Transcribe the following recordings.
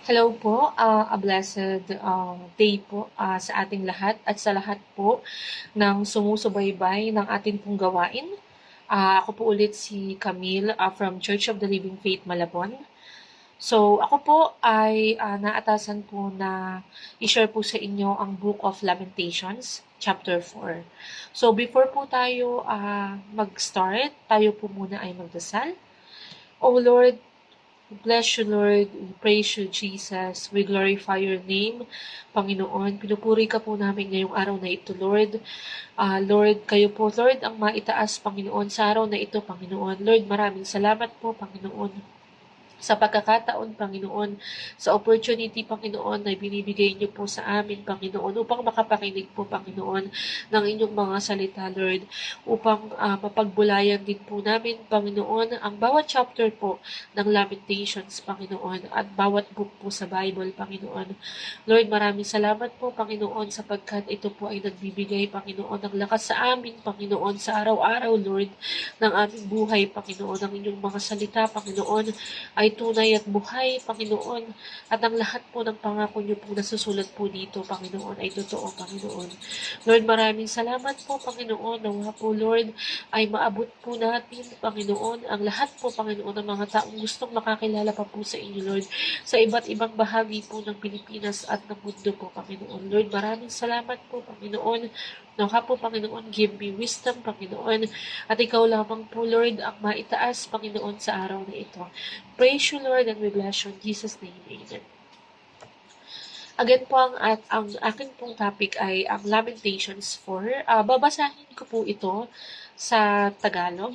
Hello po, a blessed day po sa ating lahat at sa lahat po ng sumusubaybay ng ating pong gawain. Ako po ulit si Camille from Church of the Living Faith Malabon. So ako po ay naatasan po na i-share po sa inyo ang Book of Lamentations, chapter 4. So before po tayo mag-start, tayo po muna ay magdasal. O Lord, we bless you, Lord. We praise you, Jesus. We glorify your name, Panginoon. Pinupuri ka po namin ngayong araw na ito, Lord. Lord, kayo po, Lord, ang maitaas, Panginoon, sa araw na ito, Panginoon. Lord, maraming salamat po, Panginoon, sa pagkakataon, Panginoon, sa opportunity, Panginoon, na binibigay niyo po sa amin, Panginoon, upang makapakinig po, Panginoon, ng inyong mga salita, Lord, upang mapagbulayan din po namin, Panginoon, ang bawat chapter po ng Lamentations, Panginoon, at bawat book po sa Bible, Panginoon. Lord, maraming salamat po, Panginoon, sapagkat ito po ay nagbibigay, Panginoon, ng lakas sa amin, Panginoon, sa araw-araw, Lord, ng aming buhay, Panginoon, ang inyong mga salita, Panginoon, ay tunay at buhay, Panginoon, at ang lahat po ng pangako niyo po nasusulat po dito, Panginoon, ay totoo, Panginoon. Lord, maraming salamat po, Panginoon, nawa po, Lord, ay maabot po natin, Panginoon, ang lahat po, Panginoon, ng mga taong gustong makakilala pa po sa inyo, Lord, sa iba't ibang bahagi po ng Pilipinas at ng mundo po, Panginoon. Lord, maraming salamat po, Panginoon. Nawa po, Panginoon, give me wisdom, Panginoon, at ikaw lamang po, Lord, ang maitaas, Panginoon, sa araw na ito. Praise you, Lord, and we bless you in Jesus' name. Amen. Again po, ang akin pong topic ay ang Lamentations 4. Babasahin ko po ito sa Tagalog.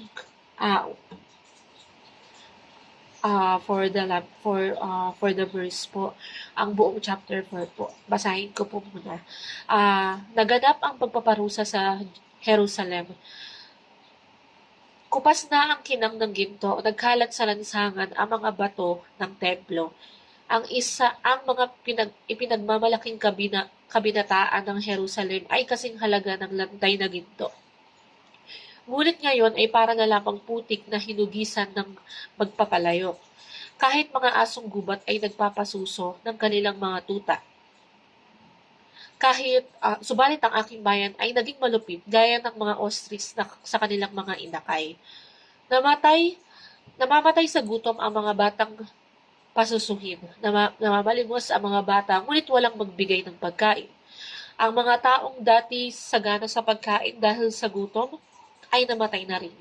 For the verse po, ang buong chapter 4 po. Basahin ko po muna. Naganap ang pagpaparusa sa Jerusalem. Kupas na ang kinang ng ginto, nagkalat sa lansangan ang mga bato ng templo. Ang mga ipinagmamalaking kabinataan ng Jerusalem ay kasing halaga ng lantay na ginto. Ngunit ngayon ay para na lamang putik na hinugisan ng magpapalayok. Kahit mga asong gubat ay nagpapasuso ng kanilang mga tuta. Subalit ang aking bayan ay naging malupit gaya ng mga ostrich sa kanilang mga inakay. Namamatay sa gutom ang mga batang pasusuhin. Namamalimos ang mga bata, ngunit walang magbigay ng pagkain. Ang mga taong dati sagana sa pagkain dahil sa gutom ay namatay na rin.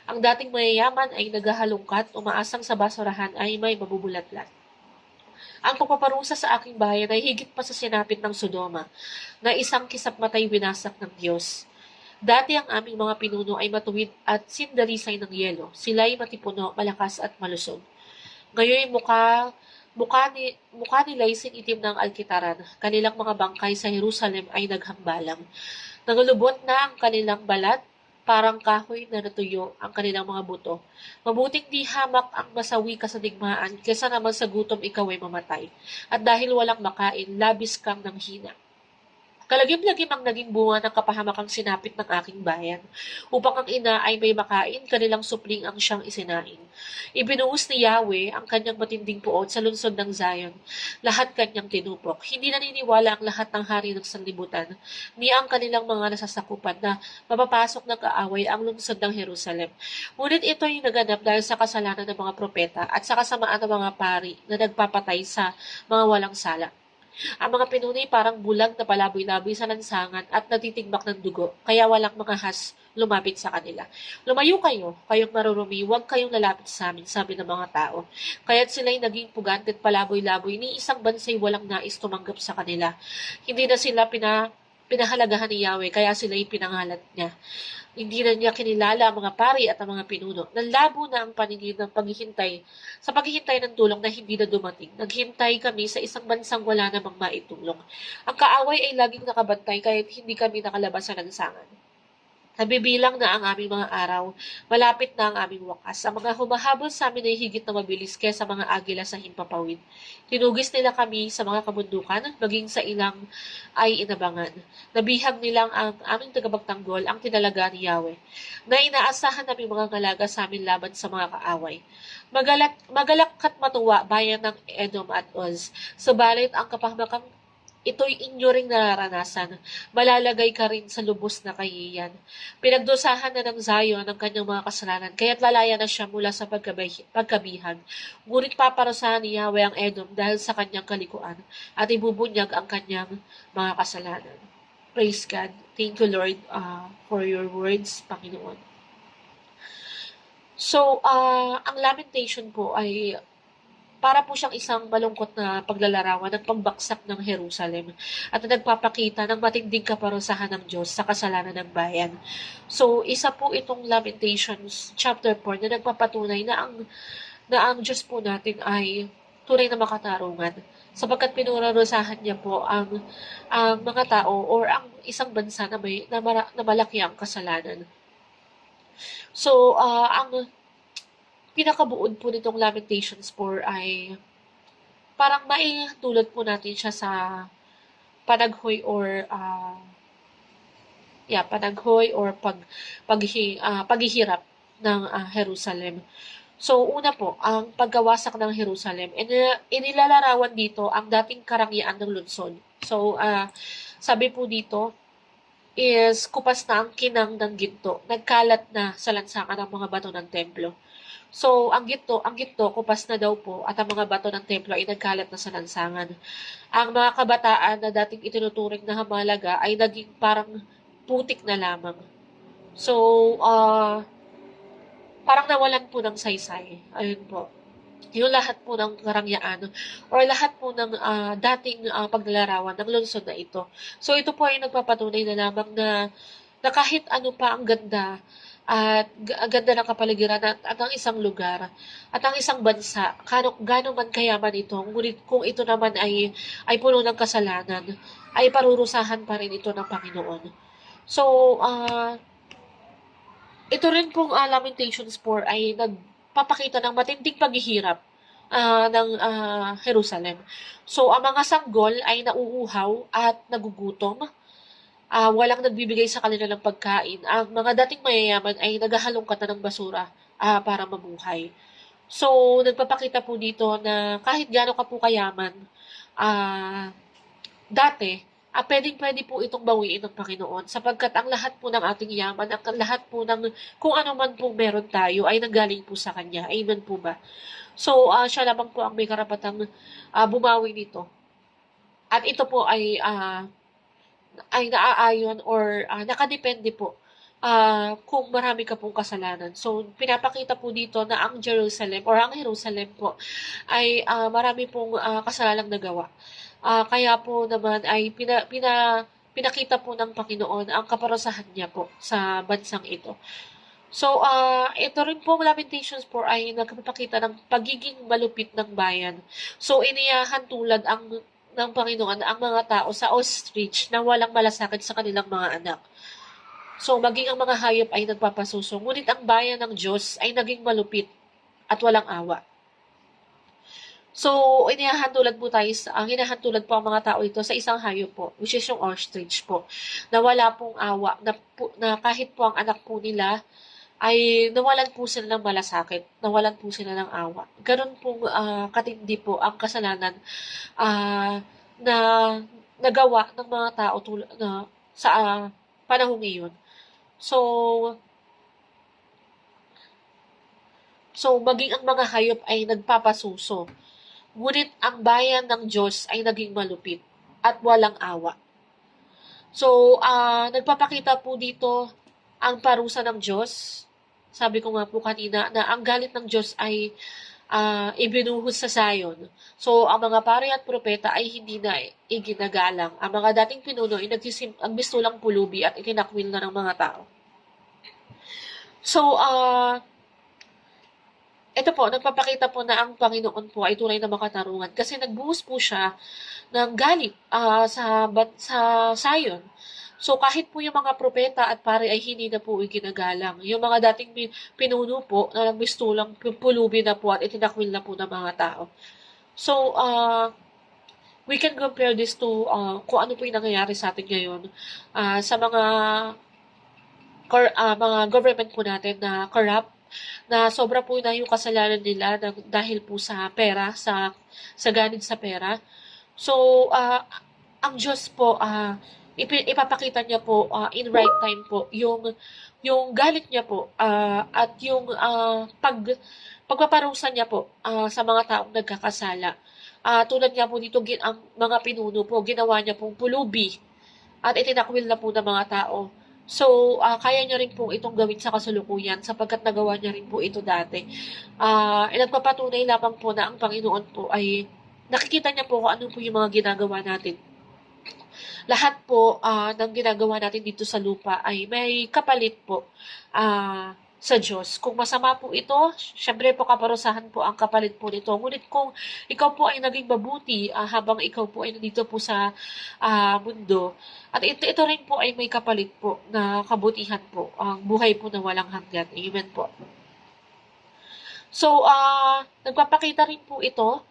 Ang dating mayayaman ay naghahalungkat, umaasang sa basurahan ay may mabubulatlat. Ang pagpaparusa sa aking bayan ay higit pa sa sinapit ng Sodoma, na isang kisap-matay winasak ng Diyos. Dati ang aming mga pinuno ay matuwid at sindalisay ng yelo. Sila ay matipuno, malakas at malusog. Ngayon mukha nila'y sinitim ng alkitaran. Kanilang mga bangkay sa Jerusalem ay naghambalang. Nangulubot na ang kanilang balat, parang kahoy na natuyo ang kanilang mga buto. Mabuting di hamak ang masawi ka sa digmaan, kesa naman sa gutom ikaw ay mamatay. At dahil walang makain, labis kang nanghina. Kalagim-lagim ang naging bunga ng kapahamakang sinapit ng aking bayan. Upang ang ina ay may makain, kanilang supling ang siyang isinain. Ibinuhos ni Yahweh ang kanyang matinding puot sa lungsod ng Zion. Lahat kanyang tinupok. Hindi naniniwala ang lahat ng hari ng sanlibutan, ni ang kanilang mga nasasakupan na mapapasok ng kaaway ang lungsod ng Jerusalem. Ngunit ito ay naganap dahil sa kasalanan ng mga propeta at sa kasamaan ng mga pari na nagpapatay sa mga walang sala. Ang mga Pinoy parang bulag na palaboy-laboy sa lansangan at natitigbak ng dugo, kaya walang mga has lumapit sa kanila. Lumayo kayo, kayong marurumi, huwag kayong lalapit sa amin, sabi ng mga tao. Kaya't sila'y naging pugante at palaboy-laboy ni isang bansa'y walang nais tumanggap sa kanila. Hindi na sila pinahalagahan ni Yahweh, kaya sila'y pinangalat niya. Hindi na niya kinilala ang mga pari at ang mga pinuno. Nalabo na ang paningin ng paghihintay sa paghihintay ng tulong na hindi na dumating. Naghintay kami sa isang bansang wala namang maitulong. Ang kaaway ay laging nakabantay kahit hindi kami nakalabas sa lansangan. Nabibilang na ang aming mga araw, malapit na ang aming wakas. Ang mga humahabol sa amin ay higit na mabilis kaysa mga agila sa himpapawid. Tinugis nila kami sa mga kabundukan, maging sa ilang ay inabangan. Nabihag nilang ang aming tagapagtanggol, ang tinalaga ni Yahweh, na inaasahan namin mga ngalaga sa amin laban sa mga kaaway. Magalak at matuwa bayan ng Edom at Uz, subalit ang kapahamakan ito'y inyo ring nararanasan. Malalagay ka rin sa lubos na kahiyan. Pinagdusahan na ng Zion ang kanyang mga kasalanan, kaya't lalaya na siya mula sa pagkabihag. Ngunit paparusahan ni Yahweh ang Edom dahil sa kanyang kalikuan at ibubunyag ang kanyang mga kasalanan. Praise God. Thank you, Lord, for your words, Panginoon. So, ang lamentation po ay para po siyang isang malungkot na paglalarawan ng pagbaksak ng Jerusalem at nagpapakita ng matinding kaparusahan ng Diyos sa kasalanan ng bayan. So, isa po itong Lamentations chapter 4 na nagpapatunay na ang Diyos po natin ay tunay na makatarungan sapagkat pinurarusahan niya po ang mga tao or ang isang bansa na malaki ang kasalanan. So, ang pinakabuod po nitong Lamentations 4 ay parang maitulad po natin siya sa panaghoy or paghihirap ng Jerusalem. So, una po, ang paggawasak ng Jerusalem. Inilalarawan dito ang dating karangyaan ng lungsod. So, sabi po dito, is kupas na ang kinang ng ginto. Nagkalat na sa lansangan ng mga bato ng templo. So, ang ginto, kupas na daw po at ang mga bato ng templo ay nagkalat na sa lansangan. Ang mga kabataan na dating itinuturing na hamalaga ay naging parang putik na lamang. So, parang nawalan po ng saysay. Ayun po. Yung lahat po ng karangyaan or lahat po ng dating paglalarawan ng lungsod na ito. So, ito po ay nagpapatunay na lamang na kahit ano pa ang ganda at ang ganda ng kapaligiran at ang isang lugar at ang isang bansa, gano'n man kayaman ito, ngunit kung ito naman ay puno ng kasalanan, ay parurusahan pa rin ito ng Panginoon. So, ito rin pong Lamentations 4 ay nagpapakita ng matinding paghihirap ng Jerusalem. So, ang mga sanggol ay nauuhaw at nagugutom. Walang nagbibigay sa kanila ng pagkain. Ang mga dating mayayaman ay naghahalongkat na ng basura para mabuhay. So, nagpapakita po dito na kahit gaano ka po kayaman, dati, pwedeng-pwede po itong bawiin ng Panginoon sapagkat ang lahat po ng ating yaman, ang lahat po ng kung ano man po meron tayo ay nanggaling po sa Kanya. Amen po ba? So, siya lamang po ang may karapatang bumawi nito. At ito po ay naaayon or nakadepende po kung marami ka pong kasalanan. So, pinapakita po dito na ang Jerusalem or ang Jerusalem po ay marami pong kasalanang nagawa. Kaya po naman ay pinakita po ng Panginoon ang kaparusahan niya po sa bansang ito. So, ito rin po Lamentations 4 ay nagpapakita ng pagiging malupit ng bayan. So, iniyahan tulad ng Panginoon ang mga tao sa ostrich na walang malasakit sa kanilang mga anak. So, maging ang mga hayop ay nagpapasuso, ngunit ang bayan ng Diyos ay naging malupit at walang awa. So, hinahantulad po ang mga tao ito sa isang hayop po, which is yung ostrich po, na wala pong awa, na kahit po ang anak po nila ay nawalan po sila ng malasakit, nawalan po sila ng awa. Ganun pong katindi po ang kasalanan na nagawa ng mga tao sa panahong iyon. So, maging ang mga hayop ay nagpapasuso. Ngunit ang bayan ng Diyos ay naging malupit at walang awa. So, nagpapakita po dito ang parusa ng Diyos. Sabi ko nga po kanina na ang galit ng Diyos ay ibinuhos sa Zion. So, ang mga pari at propeta ay hindi na iginagalang. Ang mga dating pinuno ay ang bistulang pulubi at itinakwil na ng mga tao. So, ito po, nagpapakita po na ang Panginoon po ay tunay na makatarungan kasi nagbuhos po siya ng galit sa Zion. So kahit po yung mga propeta at pare ay hindi na po iginagalang. Yung mga dating pinuno po na nagmistulang pulubi na po at itinakwil na po ng mga tao. So, we can compare this to kung ano po yung nangyayari sa atin ngayon sa mga government po natin na corrupt, na sobra po na yung kasalanan nila dahil po sa pera, sa ganid sa pera. So, ang Diyos po, ipapakita niya po in right time po yung galit niya po at yung pagpaparusa niya po sa mga taong nagkakasala. Tulad nga po dito, ang mga pinuno po, ginawa niya pong pulubi at itinakwil na po ng mga tao. So, kaya niya rin po itong gawin sa kasalukuyan sapagkat nagawa niya rin po ito dati. Nagpapatunay lamang po na ang Panginoon po ay nakikita niya po kung ano po yung mga ginagawa natin. Lahat po ng ginagawa natin dito sa lupa ay may kapalit po sa Diyos. Kung masama po ito, syempre po kaparusahan po ang kapalit po nito. Ngunit kung ikaw po ay naging mabuti habang ikaw po ay nandito po sa mundo, at ito rin po ay may kapalit po na kabutihan po, ang buhay po na walang hanggan. Amen po. So, nagpapakita rin po ito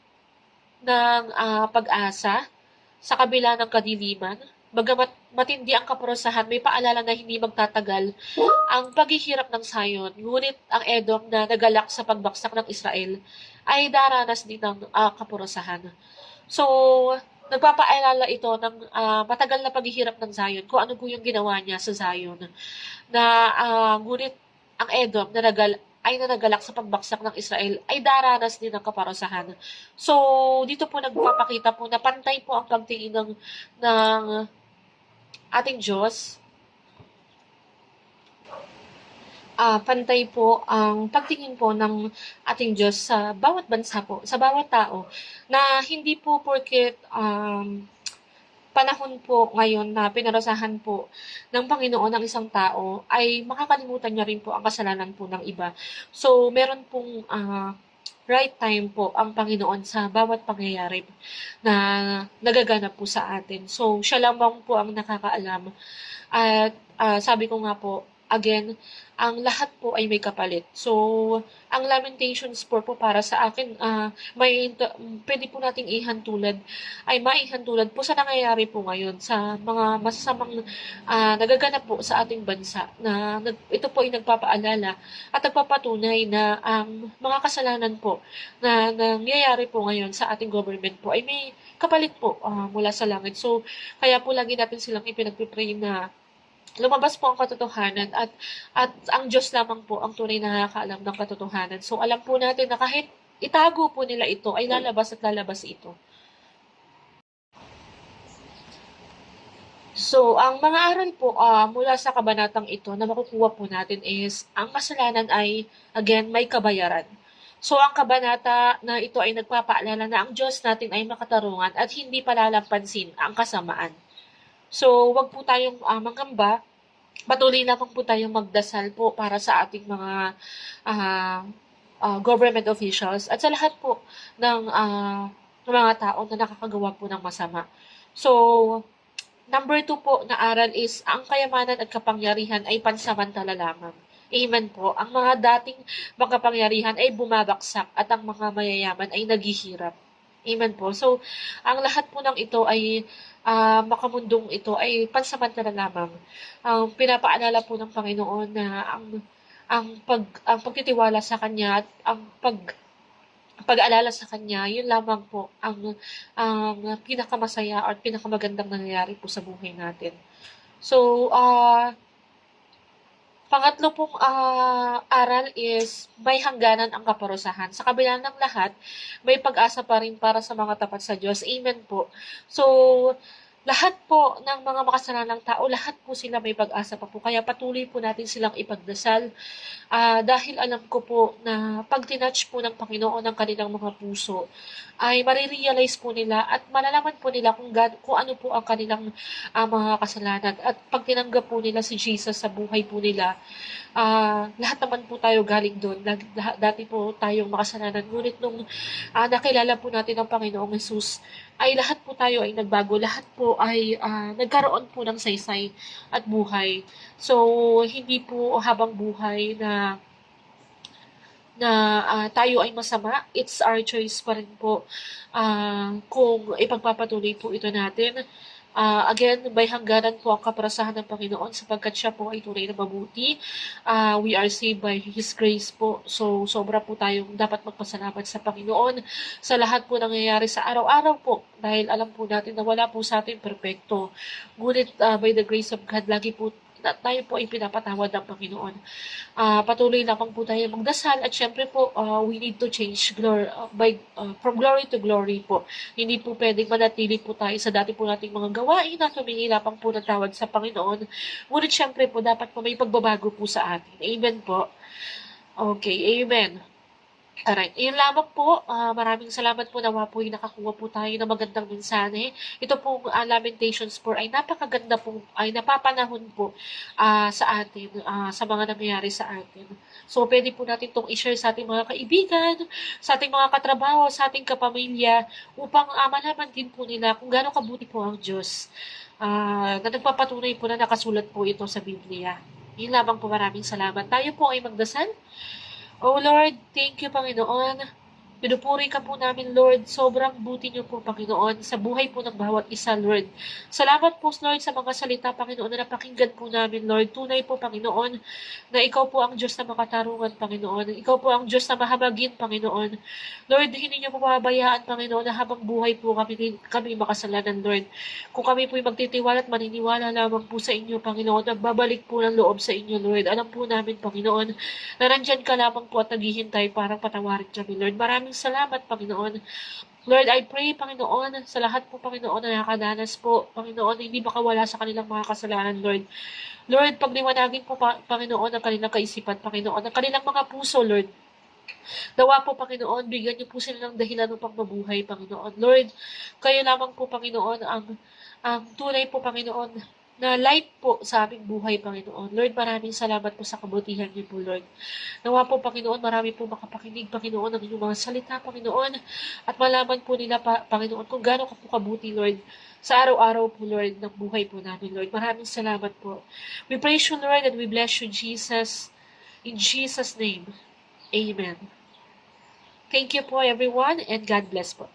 ng pag-asa sa kabila ng kadiliman. Bagamat matindi ang kaparusahan, may paalala na hindi magtatagal ang paghihirap ng Zion. Ngunit ang Edom na nagalak sa pagbaksak ng Israel ay daranas din ng kaparusahan. So, nagpapaalala ito ng matagal na paghihirap ng Zion, kung ano po yung ginawa niya sa Zion. Na ngunit ang Edom na nagalak sa pagbaksak ng Israel ay daranas din ng kaparusahan. So, dito po nagpapakita po na pantay po ang pagtingin ng ating Diyos. Pantay po ang pagtingin po ng ating Diyos sa bawat bansa po, sa bawat tao, na hindi po porket panahon po ngayon na pinarusahan po ng Panginoon ng isang tao, ay makakalimutan niya rin po ang kasalanan po ng iba. So, meron pong right time po ang Panginoon sa bawat pangyayari na nagaganap po sa atin. So, siya lamang po ang nakakaalam. At sabi ko nga po, again, ang lahat po ay may kapalit. So, ang Lamentations 4 po para sa akin, pwede po nating maihantulad po sa nangyayari po ngayon sa mga masasamang nagaganap po sa ating bansa na ito po ay nagpapaalala at nagpapatunay na ang mga kasalanan po na nangyayari po ngayon sa ating government po ay may kapalit po mula sa langit. So, kaya po lagi natin silang ipinagpipray na lumabas po ang katotohanan at ang Diyos lamang po ang tunay na nakakaalam ng katotohanan. So, alam po natin na kahit itago po nila ito, ay lalabas at lalabas ito. So, ang mga aral po mula sa kabanatang ito na makukuha po natin is, ang kasalanan ay, again, may kabayaran. So, ang kabanata na ito ay nagpapaalala na ang Diyos natin ay makatarungan at hindi palalampansin ang kasamaan. So, wag po tayong mangamba. Patuloy lamang po tayong magdasal po para sa ating mga government officials at sa lahat po ng mga tao na nakakagawa po ng masama. So, number 2 po na aral is, ang kayamanan at kapangyarihan ay pansamantala lamang. Amen po. Ang mga dating makapangyarihan ay bumabaksak at ang mga mayayaman ay naghihirap. Amen po. So, ang lahat po ng ito ay makamundong ito ay pansamantala lamang. Pinapaalala po ng Panginoon na ang pagtitiwala sa Kanya at ang pag-alala sa Kanya, yun lamang po ang pinakamasaya at pinakamagandang nangyayari po sa buhay natin. So, pangatlo pong aral is, may hangganan ang kaparusahan. Sa kabila ng lahat, may pag-asa pa rin para sa mga tapat sa Diyos. Amen po. So, lahat po ng mga makasalanang tao, lahat po sila may pag-asa pa po. Kaya patuloy po natin silang ipagdasal. Dahil alam ko po na pag tinouch po ng Panginoon ang kanilang mga puso, ay marirealize po nila at malalaman po nila kung ano po ang kanilang mga kasalanan. At pag tinanggap po nila si Jesus sa buhay po nila, lahat naman po tayo galing doon. Dati po tayong makasalanan. Ngunit nung nakilala po natin ang Panginoong Jesus, ay lahat po tayo ay nagbago, lahat po ay nagkaroon po ng saysay at buhay. So, hindi po habang buhay na tayo ay masama, it's our choice pa rin po kung ipagpapatuloy po ito natin. Again, may hangganan po ang kaparasahan ng Panginoon sapagkat siya po ay tunay na mabuti. We are saved by His grace po. So, sobra po tayong dapat magpasalamat sa Panginoon sa lahat po nangyayari sa araw-araw po. Dahil alam po natin na wala po sa atin perfecto. Ngunit by the grace of God, lagi po tayo po ay pinapatawad ng Panginoon. Patuloy lamang po tayo magdasal at syempre po we need to change from glory to glory po. Hindi po pwedeng manatili po tayo sa dati po nating mga gawain at humingi lamang po ng tawad sa Panginoon. Ngunit syempre po dapat po may pagbabago po sa atin. Amen po. Okay, amen. Alright, yun lamang po. Maraming salamat po nawa po yung nakakuha po tayo ng magandang mensahe. Ito pong Lamentations 4 ay napakaganda po, ay napapanahon po sa atin, sa mga nangyayari sa atin. So, pwede po natin itong i-share sa ating mga kaibigan, sa ating mga katrabaho, sa ating kapamilya, upang malaman din po nila kung gaano kabuti po ang Diyos. Na nagpapatunay po na nakasulat po ito sa Biblia. Yun lamang po, maraming salamat. Tayo po ay magdasal. Oh Lord, thank you Panginoon. Pinupuri ka po namin, Lord. Sobrang buti niyo po, Panginoon, sa buhay po ng bawat isa, Lord. Salamat po, Lord, sa mga salita, Panginoon, na napakinggan po namin, Lord. Tunay po, Panginoon, na ikaw po ang Diyos na makatarungan, Panginoon. Ikaw po ang Diyos na mahabagin, Panginoon. Lord, hindi niyo po pababayaan, Panginoon, na habang buhay po kami makasalanan, Lord. Kung kami po'y magtitiwala at maniniwala lamang po sa inyo, Panginoon, nagbabalik po ng loob sa inyo, Lord. Alam po namin, Panginoon, na nandyan ka lamang po at naghihintay parang patawarin kami, Lord. Maraming salamat, Panginoon. Lord, I pray, Panginoon, sa lahat po, Panginoon, na nakadanas po, Panginoon, hindi makawala sa kanilang mga kasalanan, Lord. Lord, pagliwanagin po, Panginoon, ang kanilang kaisipan, Panginoon, ang kanilang mga puso, Lord. Nawa po, Panginoon, bigyan niyo po sila ng dahilan upang mabuhay, Panginoon. Lord, kayo lamang po, Panginoon, ang tunay po, Panginoon, na light po sa aming buhay, Panginoon. Lord, maraming salamat po sa kabutihan niyo po, Lord. Nawa po, Panginoon, marami po makapakinig, Panginoon, ng inyong mga salita, Panginoon, at malaman po nila, Panginoon, kung gaano ka po kabuti, Lord, sa araw-araw po, Lord, ng buhay po namin, Lord. Maraming salamat po. We praise you, Lord, and we bless you, Jesus. In Jesus' name, amen. Thank you po, everyone, and God bless po.